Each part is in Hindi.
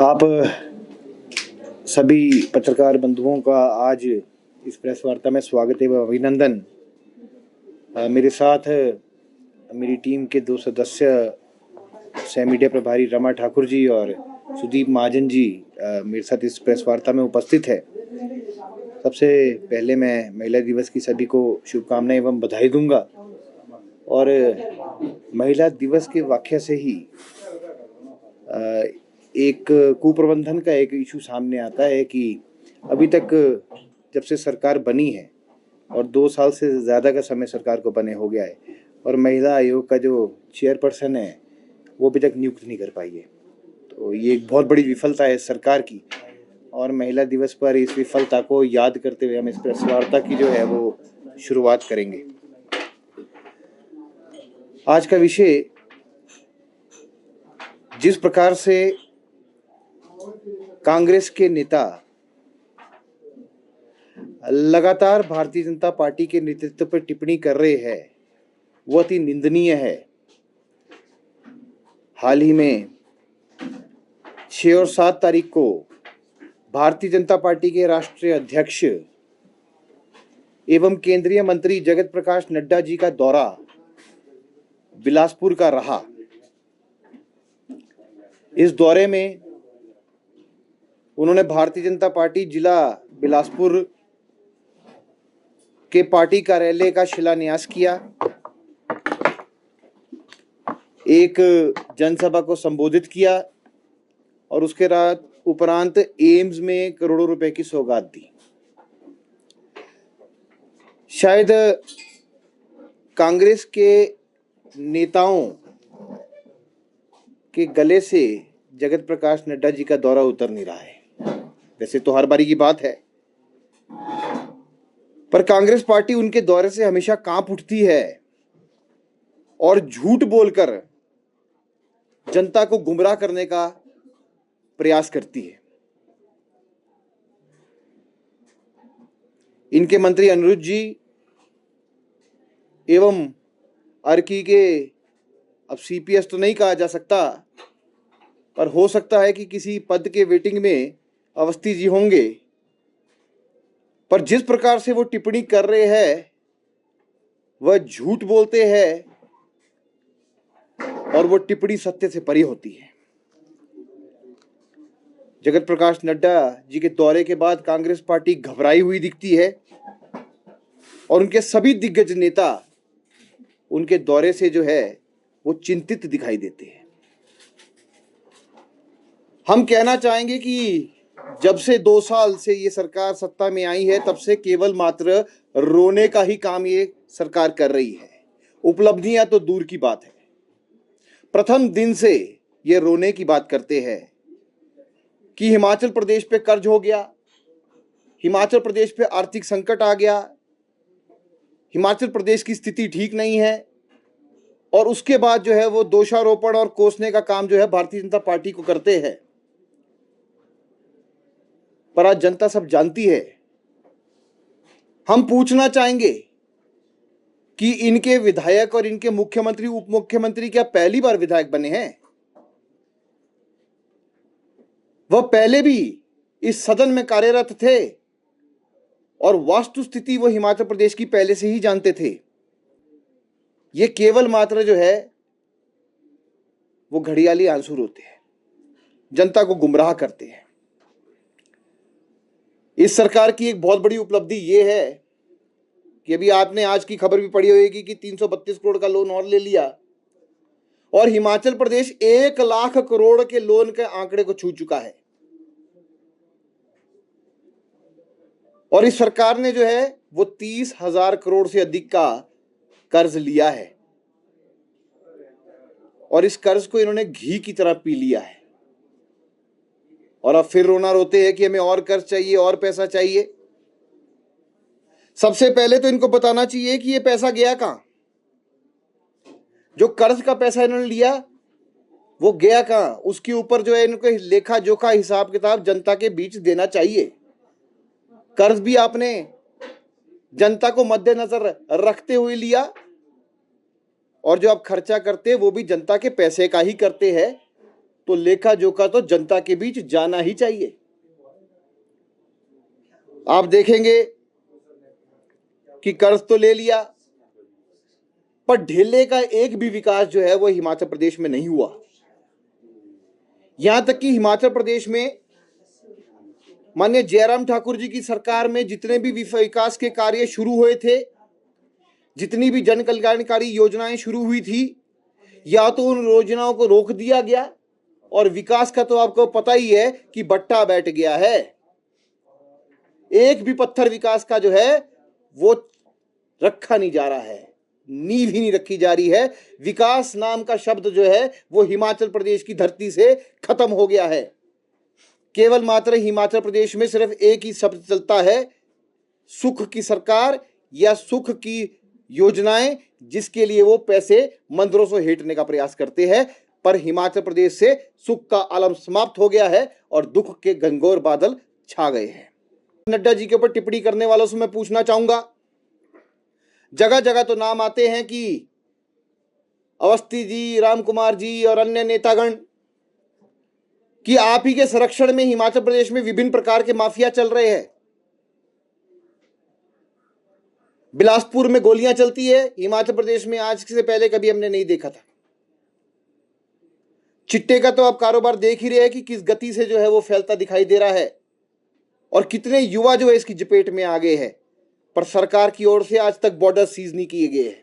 आप सभी पत्रकार बंधुओं का आज इस प्रेस वार्ता में स्वागत एवं अभिनंदन। मेरे साथ मेरी टीम के दो सदस्य सह मीडिया प्रभारी रमा ठाकुर जी और सुदीप महाजन जी मेरे साथ इस प्रेस वार्ता में उपस्थित है। सबसे पहले मैं महिला दिवस की सभी को शुभकामनाएं एवं बधाई दूंगा। और महिला दिवस के वाक़या से ही एक कुप्रबंधन का एक इशू सामने आता है कि अभी तक जब से सरकार बनी है और 2 साल से ज़्यादा का समय सरकार को बने हो गया है और महिला आयोग का जो चेयरपर्सन है वो अभी तक नियुक्त नहीं कर पाई है। तो ये एक बहुत बड़ी विफलता है सरकार की। और महिला दिवस पर इस विफलता को याद करते हुए हम इस प्रेस वार्ता की जो है वो शुरुआत करेंगे। आज का विषय जिस प्रकार से कांग्रेस के नेता लगातार भारतीय जनता पार्टी के नेतृत्व पर टिप्पणी कर रहे हैं वो अति निंदनीय है। हाल ही में 6 और 7 तारीख को भारतीय जनता पार्टी के राष्ट्रीय अध्यक्ष एवं केंद्रीय मंत्री जगत प्रकाश नड्डा जी का दौरा बिलासपुर का रहा। इस दौरे में उन्होंने भारतीय जनता पार्टी जिला बिलासपुर के पार्टी कार्यालय का शिलान्यास किया, एक जनसभा को संबोधित किया और उसके रात उपरांत एम्स में करोड़ों रुपए की सौगात दी। शायद कांग्रेस के नेताओं के गले से जगत प्रकाश नड्डा जी का दौरा उतर नहीं रहा है। वैसे तो हर बारी की बात है, पर कांग्रेस पार्टी उनके दौरे से हमेशा कांप उठती है और झूठ बोलकर जनता को गुमराह करने का प्रयास करती है। इनके मंत्री अनिरुद्ध जी एवं अर्की के, अब सीपीएस तो नहीं कहा जा सकता, पर हो सकता है कि किसी पद के वेटिंग में अवस्थी जी होंगे। पर जिस प्रकार से वो टिप्पणी कर रहे हैं वह झूठ बोलते हैं और वो टिप्पणी सत्य से परी होती है। जगत प्रकाश नड्डा जी के दौरे के बाद कांग्रेस पार्टी घबराई हुई दिखती है और उनके सभी दिग्गज नेता उनके दौरे से जो है वो चिंतित दिखाई देते हैं। हम कहना चाहेंगे कि जब से 2 साल से ये सरकार सत्ता में आई है तब से केवल मात्र रोने का ही काम ये सरकार कर रही है। उपलब्धियां तो दूर की बात है। प्रथम दिन से ये रोने की बात करते हैं कि हिमाचल प्रदेश पे कर्ज हो गया, हिमाचल प्रदेश पे आर्थिक संकट आ गया, हिमाचल प्रदेश की स्थिति ठीक नहीं है। और उसके बाद जो है वो दोषारोपण और कोसने का काम जो है भारतीय जनता पार्टी को करते हैं। पर आज जनता सब जानती है। हम पूछना चाहेंगे कि इनके विधायक और इनके मुख्यमंत्री उप मुख्यमंत्री क्या पहली बार विधायक बने हैं? वह पहले भी इस सदन में कार्यरत थे और वास्तु स्थिति वो हिमाचल प्रदेश की पहले से ही जानते थे। ये केवल मात्र जो है वो घड़ियाली आंसू रोते हैं, जनता को गुमराह करते हैं। इस सरकार की एक बहुत बड़ी उपलब्धि ये है कि अभी आपने आज की खबर भी पढ़ी होगी कि 332 करोड़ का लोन और ले लिया और हिमाचल प्रदेश 1 लाख करोड़ के लोन के आंकड़े को छू चुका है। और इस सरकार ने जो है वो 30,000 करोड़ से अधिक का कर्ज लिया है और इस कर्ज को इन्होंने घी की तरह पी लिया है। और अब फिर रोना रोते हैं कि हमें और कर्ज चाहिए, और पैसा चाहिए। सबसे पहले तो इनको बताना चाहिए कि ये पैसा गया कहां। जो कर्ज का पैसा इन्होंने लिया वो गया कहां, उसके ऊपर जो है इनको लेखा जोखा हिसाब किताब जनता के बीच देना चाहिए। कर्ज भी आपने जनता को मद्देनजर रखते हुए लिया और जो आप खर्चा करते वो भी जनता के पैसे का ही करते हैं। तो लेखा जोखा तो जनता के बीच जाना ही चाहिए। आप देखेंगे कि कर्ज तो ले लिया, पर ढेले का एक भी विकास जो है वो हिमाचल प्रदेश में नहीं हुआ। यहां तक कि हिमाचल प्रदेश में माननीय जयराम ठाकुर जी की सरकार में जितने भी विकास के कार्य शुरू हुए थे, जितनी भी जन कल्याणकारी योजनाएं शुरू हुई थी, या तो उन योजनाओं को रोक दिया गया, और विकास का तो आपको पता ही है कि बट्टा बैठ गया है। एक भी पत्थर विकास का जो है वो रखा नहीं जा रहा है, नींव ही नहीं रखी जा रही है। विकास नाम का शब्द जो है वो हिमाचल प्रदेश की धरती से खत्म हो गया है। केवल मात्र हिमाचल प्रदेश में सिर्फ एक ही शब्द चलता है, सुख की सरकार या सुख की योजनाएं, जिसके लिए वो पैसे मंदिरों से हेठने का प्रयास करते हैं। पर हिमाचल प्रदेश से सुख का आलम समाप्त हो गया है और दुख के घनघोर बादल छा गए हैं। नड्डा जी के ऊपर टिप्पणी करने वालों से मैं पूछना चाहूंगा, जगह जगह तो नाम आते हैं कि अवस्थी जी, राम कुमार जी और अन्य नेतागण कि आप ही के संरक्षण में हिमाचल प्रदेश में विभिन्न प्रकार के माफिया चल रहे हैं। बिलासपुर में गोलियां चलती है, हिमाचल प्रदेश में आज से पहले कभी हमने नहीं देखा था। चिट्टे का तो आप कारोबार देख ही रहे हैं कि किस गति से जो है वो फैलता दिखाई दे रहा है, और कितने युवा जो है इसकी चपेट में आ गए हैं। पर सरकार की ओर से आज तक बॉर्डर सीज नहीं किए गए हैं।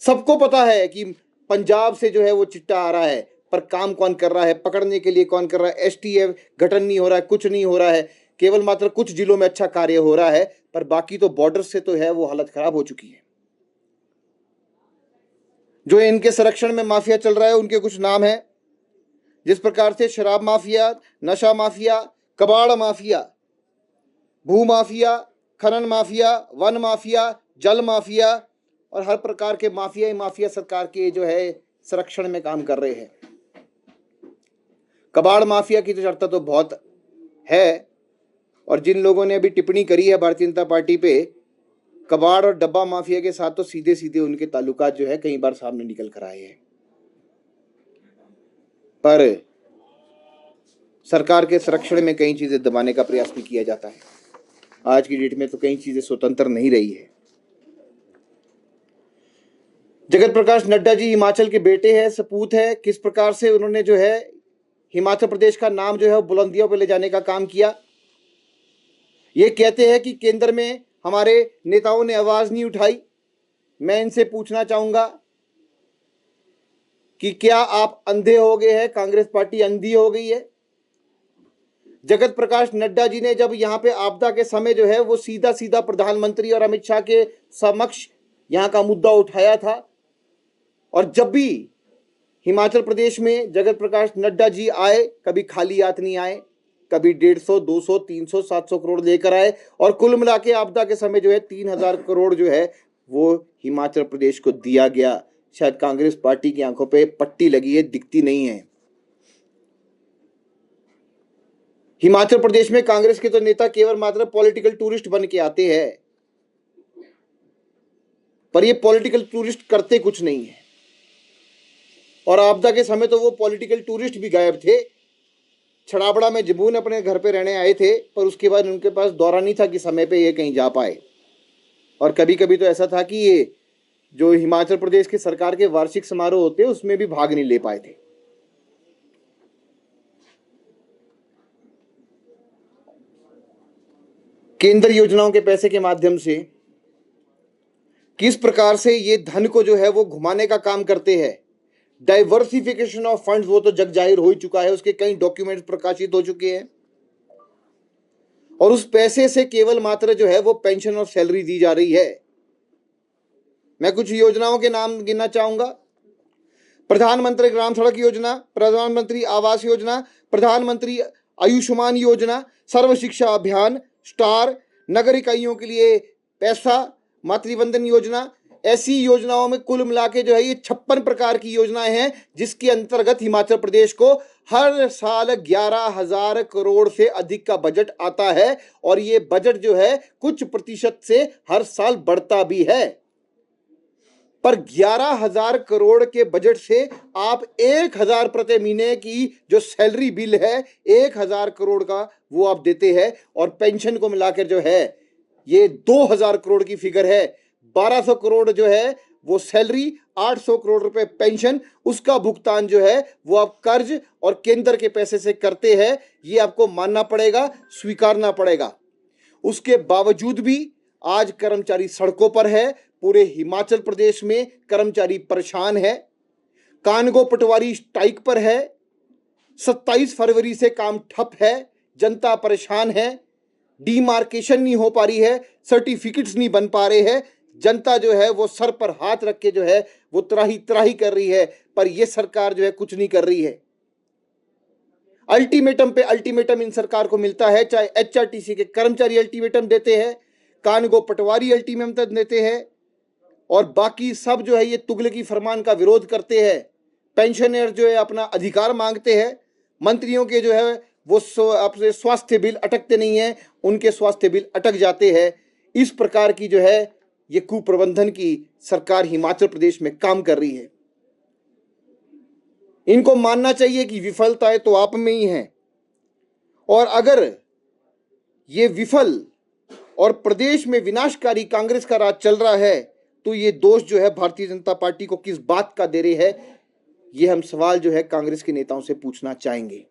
सबको पता है कि पंजाब से जो है वो चिट्टा आ रहा है, पर काम कौन कर रहा है, पकड़ने के लिए कौन कर रहा है? एसटीएफ गठन नहीं हो रहा है, कुछ नहीं हो रहा है। केवल मात्र कुछ जिलों में अच्छा कार्य हो रहा है, पर बाकी तो बॉर्डर से तो है वो हालत खराब हो चुकी है। जो इनके संरक्षण में माफिया चल रहा है उनके कुछ नाम है, जिस प्रकार से शराब माफिया, नशा माफिया, कबाड़ माफिया, भू माफिया, खनन माफिया, वन माफिया, जल माफिया, और हर प्रकार के माफिया ही माफिया सरकार के जो है संरक्षण में काम कर रहे हैं। कबाड़ माफिया की तो चर्चा तो बहुत है, और जिन लोगों ने अभी टिप्पणी करी है भारतीय जनता पार्टी पे, कबाड़ और डब्बा माफिया के साथ तो सीधे सीधे उनके ताल्लुकात जो है कई बार सामने निकल कर आए हैं। पर सरकार के संरक्षण में कई चीजें दबाने का प्रयास भी किया जाता है। आज की डेट में तो कई चीजें स्वतंत्र नहीं रही है। जगत प्रकाश नड्डा जी हिमाचल के बेटे हैं, सपूत है। किस प्रकार से उन्होंने जो है हिमाचल प्रदेश का नाम जो है बुलंदियों पर ले जाने का काम किया। ये कहते हैं कि केंद्र में हमारे नेताओं ने आवाज नहीं उठाई। मैं इनसे पूछना चाहूंगा कि क्या आप अंधे हो गए हैं? कांग्रेस पार्टी अंधी हो गई है? जगत प्रकाश नड्डा जी ने जब यहाँ पे आपदा के समय जो है वो सीधा सीधा प्रधानमंत्री और अमित शाह के समक्ष यहाँ का मुद्दा उठाया था, और जब भी हिमाचल प्रदेश में जगत प्रकाश नड्डा जी आए, कभी खाली हाथ नहीं आए। कभी 150, 200, 300, 700 करोड़ लेकर आए, और कुल मिला के आपदा के समय जो है 3000 करोड़ जो है वो हिमाचल प्रदेश को दिया गया। शायद कांग्रेस पार्टी की आंखों पे पट्टी लगी है, दिखती नहीं है। हिमाचल प्रदेश में कांग्रेस के तो नेता केवल मात्र पॉलिटिकल टूरिस्ट बन के आते हैं, पर ये पॉलिटिकल टूरिस्ट करते कुछ नहीं है। और आपदा के समय तो वो पॉलिटिकल टूरिस्ट भी गायब थे। छड़ाबड़ा में जबून अपने घर पे रहने आए थे, पर उसके बाद उनके पास दौरा नहीं था कि समय पे ये कहीं जा पाए। और कभी कभी तो ऐसा था कि ये जो हिमाचल प्रदेश के सरकार के वार्षिक समारोह होते उसमें भी भाग नहीं ले पाए थे। केंद्र योजनाओं के पैसे के माध्यम से किस प्रकार से ये धन को जो है वो घुमाने का काम करते हैं। डाइवर्सिफिकेशन ऑफ फंड्स वो तो जग जाहिर हो ही चुका है, उसके कई डॉक्यूमेंट्स प्रकाशित हो चुके हैं। और उस पैसे से केवल मात्र जो है वो पेंशन और सैलरी दी जा रही है। मैं कुछ योजनाओं के नाम गिनना चाहूंगा। प्रधानमंत्री ग्राम सड़क योजना, प्रधानमंत्री आवास योजना, प्रधानमंत्री आयुष्मान योजना, सर्व शिक्षा अभियान, स्टार, नगर इकाइयों के लिए पैसा, मातृवंदन योजना। ऐसी योजनाओं में कुल मिला के जो है ये 56 प्रकार की योजनाएं हैं, जिसके अंतर्गत हिमाचल प्रदेश को हर साल 11,000 करोड़ से अधिक का बजट आता है। और ये बजट जो है कुछ प्रतिशत से हर साल बढ़ता भी है। पर 11,000 करोड़ के बजट से आप 1,000 प्रति महीने की जो सैलरी बिल है 1,000 करोड़ का वो आप देते हैं, और पेंशन को मिलाकर जो है ये 2,000 करोड़ की फिगर है। 1,200 करोड़ जो है वो सैलरी, 800 करोड़ रुपए पेंशन, उसका भुगतान जो है वो आप कर्ज और केंद्र के पैसे से करते हैं। ये आपको मानना पड़ेगा, स्वीकारना पड़ेगा। उसके बावजूद भी आज कर्मचारी सड़कों पर है। पूरे हिमाचल प्रदेश में कर्मचारी परेशान है। कानगो पटवारी स्ट्राइक पर है। 27 फरवरी से काम ठप है। जनता परेशान है। डीमार्केशन नहीं हो पा रही है, सर्टिफिकेट्स नहीं बन पा रहे हैं। जनता जो है वो सर पर हाथ रख के जो है वो त्राही त्राही कर रही है, पर यह सरकार जो है कुछ नहीं कर रही है। अल्टीमेटम पे अल्टीमेटम इन सरकार को मिलता है, चाहे एचआरटीसी के कर्मचारी अल्टीमेटम देते हैं, कानगो पटवारी अल्टीमेटम देते हैं, और बाकी सब जो है ये तुगलकी फरमान का विरोध करते हैं। पेंशनर जो है अपना अधिकार मांगते हैं। मंत्रियों के जो है वो अपने स्वास्थ्य बिल अटकते नहीं है, उनके स्वास्थ्य बिल अटक जाते हैं। इस प्रकार की जो है ये कुप्रबंधन की सरकार हिमाचल प्रदेश में काम कर रही है। इनको मानना चाहिए कि विफलताएं तो आप में ही हैं, और अगर ये विफल और प्रदेश में विनाशकारी कांग्रेस का राज चल रहा है तो ये दोष जो है भारतीय जनता पार्टी को किस बात का दे रहे हैं, ये हम सवाल जो है कांग्रेस के नेताओं से पूछना चाहेंगे।